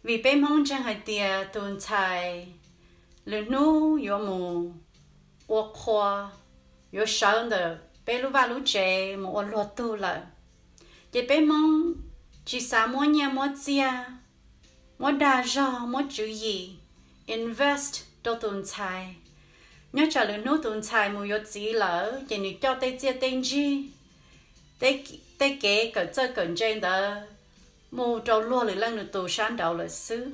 vì bé mong chẳng hay tia tuần chạy lửa nu yo mù ô khoa yo sợ được bé lu ba lu trẻ một ô lúa tu là chỉ bé mong chỉ sa mua nhà mua chia mua đa do mua chữ gì invest đầu tuần chạy nhớ trả lửa nu tuần chạy mua yo gì lỡ chỉ nếu cho tay chia tên gì tay kế cỡ chơi cỡ trên đó mua trâu lúa lửa lăng được tù sáng đầu là xứ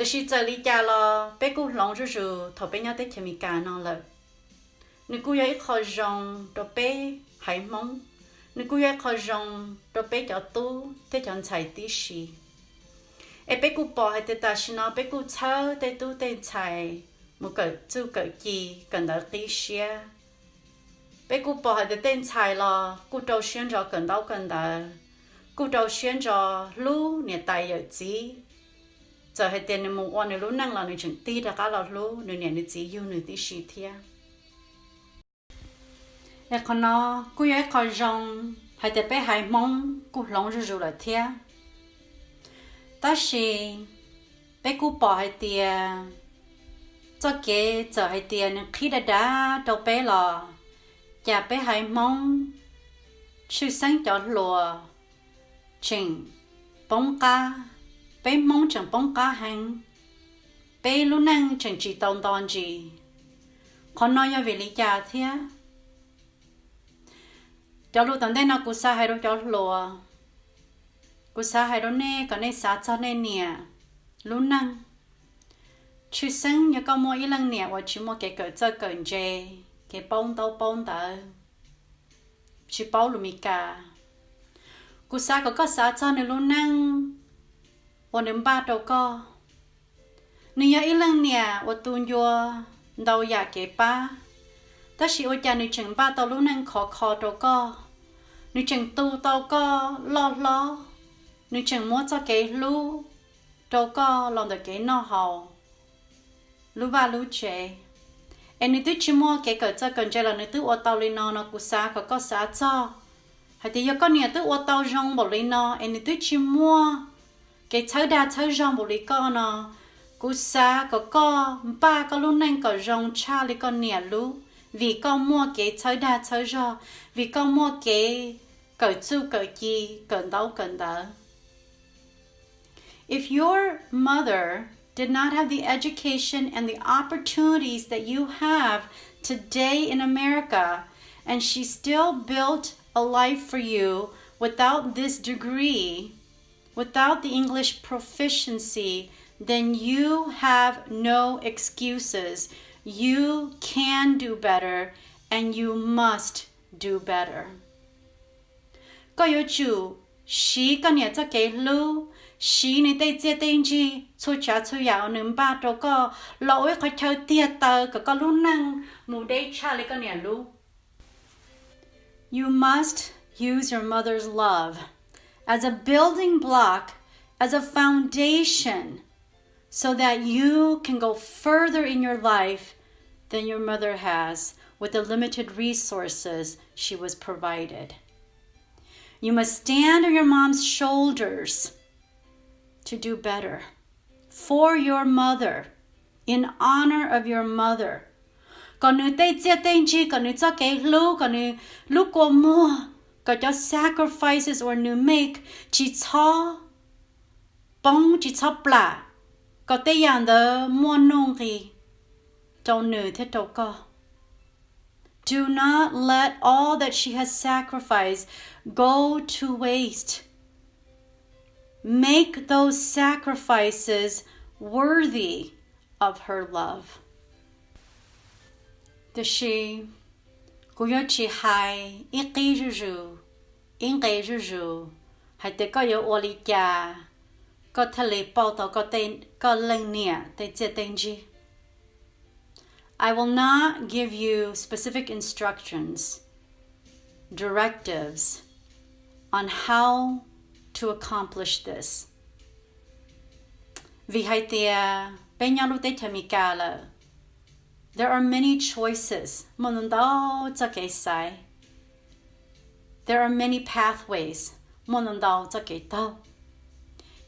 tôi chỉ chơi lý cha lo bé cô lòng rồi thọ bé nhau tới chemi cả nó là nếu cô ấy khó rong đồ bé hay mong nếu cô ấy khó rong đồ bé cho tu thế chọn chạy tí xí em bé cô bỏ hay tới ta xin nó bé cô chơi tới tu tới chạy một cái chú cái gì cần đỡ tí xí bé cô bỏ hay tới tên chạy lo cô đầu xuyên cho cần đâu cần đỡ cô đầu xuyên cho lú nè tay ở gì giờ hay tiền một quan này lúc năng là người chừng tí đã cả là lúc người nhà người chỉ yêu người tí xí thia em còn nó cô ấy còn rong hay tiền bé hay mong cô lòng rồi là thia ta chỉ bé cô bỏ hay tiền cho cái giờ hay tiền khi đã đâu bé là nhà bé hay mong sự sáng cho lùa chừng bóng ca bé mong chẳng bóng cá hàng bé lúc năng chẳng chỉ tông tông gì còn nói về lý cha thế cho lúc tận đây nó cũng xa hay đâu cho lùa cũng xa hay đâu nè còn nè xa cho nè nè lúc năng chú sinh như có mỗi lần nè và chỉ một cái cỡ chơi cỡ dê cái bông tao chỉ bao lùm cả cũng xa có xa cho nè lúc năngวันนึงบ้าเราก็นี่อีหลังเนี่ยว่าตุนยัวเราอยากเก็บป้าแต่สิว่าจะนึกถึงบ้าเราลูกนั่งขอเราก็นึกถึงตูเราก็ล้อนึกถึงมัวจะเก็บลูกเราก็ลองแต่เก็บนอหอลูกบ้าลูกเจเอ็นนึกถึงชิมัวเก็บเกิดจะเกิดใจเรานึกถึงว่าเราเลยนอนกุศลก็สาจ้อหายใจก็เนี่ยตึกว่าเราจงบอกเลยนอเอ็นนึกถึงชิมัวcái chơi đa chơi rong bộ lý con nó cú sa có ba có lúc nên có rong cha lý con nhẹ lú vì con mua cái chơi đa chơi rong vì con mua cái cởi chu cởi chi cởi đâu. If your mother did not have the education and the opportunities that you have today in America, and she still built a life for you without this degree, without the English proficiency, then you have no excuses. You can do better and you must do better. Có yếu chủ, xí có nhẹ cho cái lưu, xí này tay chia tên gì, chú trả chú giáo nếm ba trò có, lỗi khỏi theo tiết tờ, có lưu năng, mù đây cha lấy có nhẹ lưu. You must use your mother's love as a building block, as a foundation, so that you can go further in your life than your mother has with the limited resources she was provided. You must stand on your mom's shoulders to do better for your mother, in honor of your mother. Còn nếu tay chia tên chi, còn nếu cho cái lúc, còn nếu lúc cô mua, có cho sacrifices or new make chỉ cho bông chỉ cho bả có tay dạng đó mua nông gì trong nữ thế đâu có. Do not let all that she has sacrificed go to waste. Make those sacrifices worthy of her love. The she cô nhớ chị hai ít cái rù hay để có yếu ô lý cha có thể lấy bao tàu có tên có lần nè để chế tên gì. I will not give you specific instructions, directives on how to accomplish this. Vì hay tia bên nhau lúc tới thầm cả là there are many choices. There are many pathways.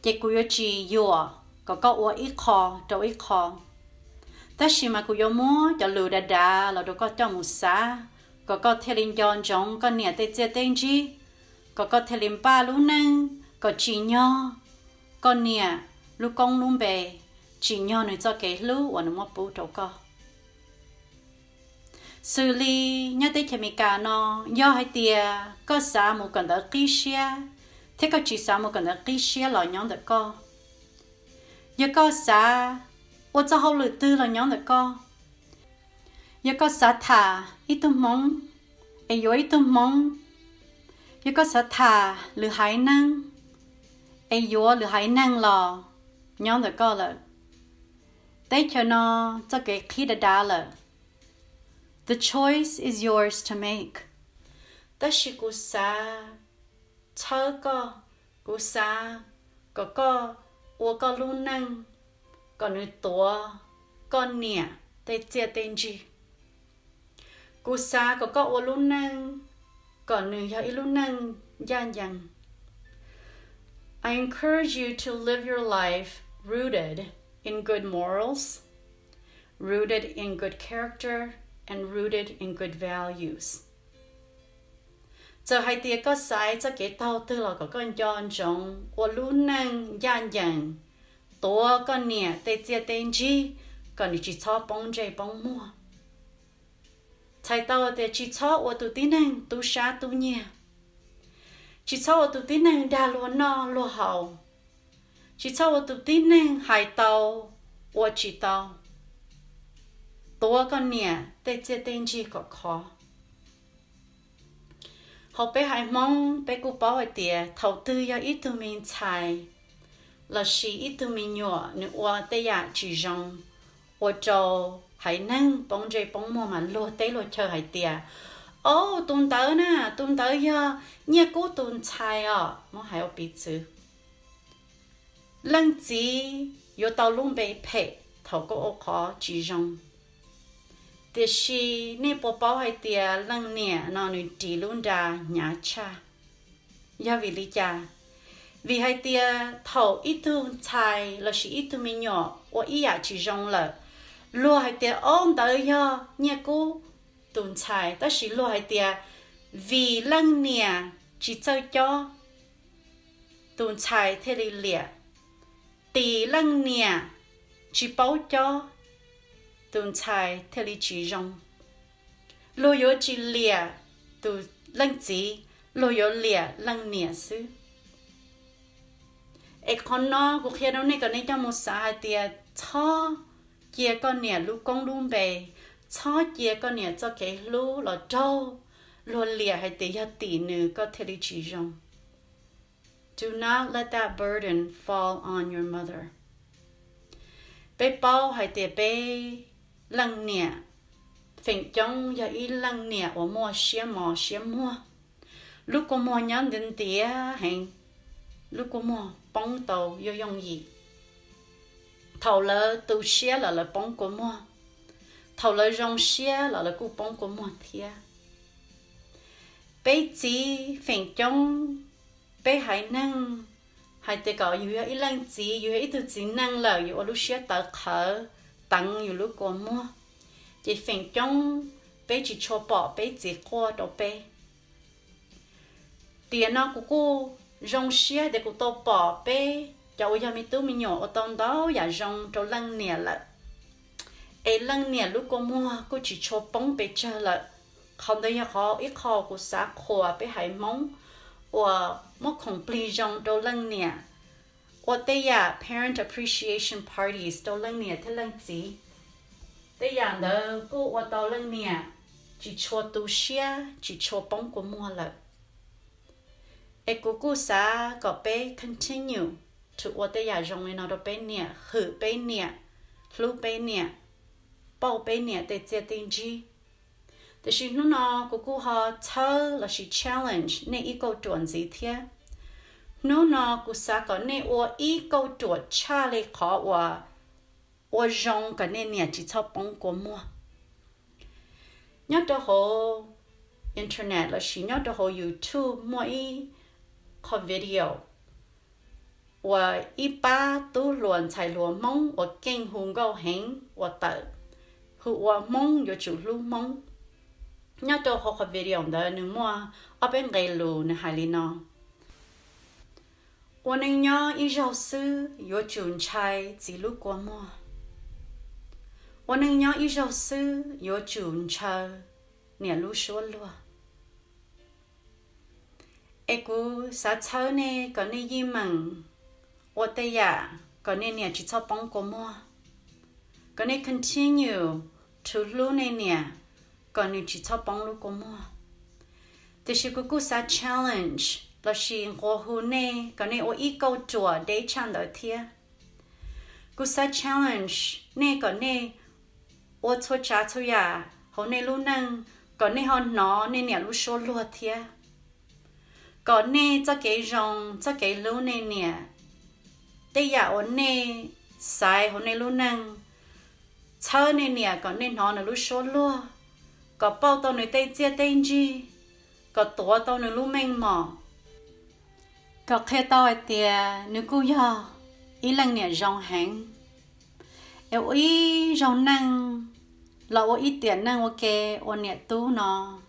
chỉ cú yo chỉ yo có ua ít kho đâu ít kho ta chỉ mà cú yo mua cho lù đà là đâu có cho một xã có thể linh chọn giống có nhẹ tê tê tên chi có thể linh ba lú nâng có chỉ nhỏ có nhẹ lú công lú bề chỉ nhỏ nữa cho cái lú và nó mất bù đâu có xử lý nhớ tới chemi cả nó do hai tia có xã một cần đỡ kí xia thế có chỉ xã một cần đỡ kí xia là nhóm được co giờ có xã ô cho hậu lử tư là nhóm được co giờ có xã thả ít tụm mông ai yo ít tụm mông giờ có xã thả lử hải năng ai yo lử hải năng là nhóm được co là để cho nó cho cái khí đa là the choice is yours to make. Ta chỉ cú sa, thơ cú sa, có, ô có luôn năng, có nữ tua, có nhẹ, tê chia tên gì. Cú sa có ô luôn năng, có nữ ya luôn năng, yan yang. I encourage you to live your life rooted in good morals, rooted in good character, and rooted in good values. Giờ hai tia có sai cho cái tàu tư là có con chọn giống và luôn năng yan yang tổ con nhẹ tê chia tên chi còn chỉ cho bông dây bông mua thay tàu thì chỉ cho và tụ tín năng tụ sát tụ nhẹ chỉ cho và tụ tín năng đa luôn no luôn hậu chỉ cho và tụ tín năng hai tàu và chỉ tàu tổ con nhẹ tê chia tên chi có khó họ bé hai mong bé cụ bảo hai tia thầu tư cho ít tụi mình xài là chỉ ít tụi mình nhỏ nữa qua tây ạ chỉ rong qua trâu hai nâng bông dây bông mua mà lúa tây lúa chờ hai tia ô tuần tới nè tuần tới giờ nhà cũ tuần xài à nó hay ở bị chữ lần gì有到龙北配头个我考只用，但是你不包还点冷呢，那你地论的牙差，要为理解，为还点头一顿菜，那是一顿米肉，我一下只用了，落还点按到呀，你个顿菜，但是落还点为冷呢，只做咗顿菜睇你裂。tỷ lăng nè chỉ bảo cho tuần xài theo lý chỉ rong lôi yếu chỉ lìa từ lăng chỉ lôi yếu lìa lăng nè xứ ấy con nó cũng khi đó này còn này cho một xã tiệt cho kia con nè lú con lú bề cho kia con nè cho cái lú là trâu lôi lìa hay tỷ nữ có theo lý chỉ rong. Do not let that burden fall on your mother. Bé bao hay tiề bé lăng nè, phèn trong giờ y lăng nè ở mua xé mua. Lúc có mua nhắn đến tía hành, lúc có mua bóng tàu yêu用gì. Thầu lỡ tu xé là bóng của mua, thầu lỡ rong xé là cụ bóng của mua thía. Bé chỉ phèn trong bé hãy năng hãy tự có yêu ý lăng chỉ yêu ý tự chỉ năng là yêu lúc xưa tự khởi tăng yêu lúc còn mua chỉ phèn trong bé chỉ cho bỏ bé chỉ qua đó bé tiền nó của cô rong xưa để cô tô bỏ bé cháu giờ mình tu mình nhỏ ở trong đó giờ rong cho lăng nè là ấy lăng nè lúc cô mua cô chỉ cho bóng bé chơi là không thấy khó ít khó của xã khổ bé hãy mong or more complete trong đồ lăng nè, or đây là parent appreciation parties đồ lăng nè thế lăng gì, đây là đó cô or đồ lăng nè chỉ cho tu xia chỉ cho bóng của mua là, ấy cô sa có bé continue to or đây là trong nó đồ bé nè, hử bé nè, lú bé nè, bao bé nè để chế tiền gì.แต่ฉันนู้นก็กูหาเธอและฉัน challenge ในอีกตัวจวนสิเทียนู้นกูสักก็ในว่าอีกตัวชาเลยขอว่าจงกันเนี่ยจิตชอบปงกัวมัวย้อนตัวหัวอินเทอร์เน็ตและฉันย้อนตัวหัว YouTube มัวอีขอวิดีโอ我一把都乱才乱蒙，我经红高兴，我得，我蒙有主路蒙，那都好好别样的，你么，我边给路你海里呢？我能娘一小时有准差记录过么？我能娘一小时有准差，年路说了。Ego sa chau ne có ne yi mừng, ô tây à có ne nè chỉ cho bóng của mua, có ne continue to lu ne nè có ne chỉ cho bóng lu của mua. Thì sự của sa challenge là sự hồ hồ ne có ne ô ý câu chùa để chăn đợi thia. Cô sa challenge ne có ne ô cho cha cho ya hồ ne lu năng có ne họ nó ne nè lu số lu thia. Có nè cho cái rong cho cái lúa nè nè đây giờ ổn nè sai hôm nay lúa năng chơi nè nè có nè nó là lúa số lúa có bao tàu này tây chia tây gì có tổ tàu này lúa mênh mỏ có khe tàu ở tiề nếu cô giờ ý lần nè rong hàng eo ý rong năng là ô ý tiền năng ok ô nè tú nó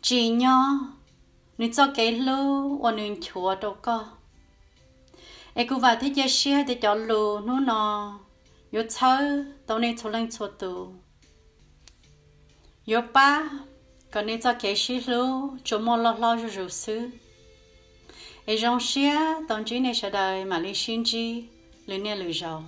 chỉ nhỏ nếu cho cái lú ở nơi chùa đâu có, em cũng vào thế giới xưa để cho lú nó yếu chơi, tao nên cho lên chùa tu, yếu ba, còn nên cho cái xí lú cho mua lo rồi xứ, em trong xưa tao chỉ nên sợ đời mà lấy xin chi, lấy nên lười giàu.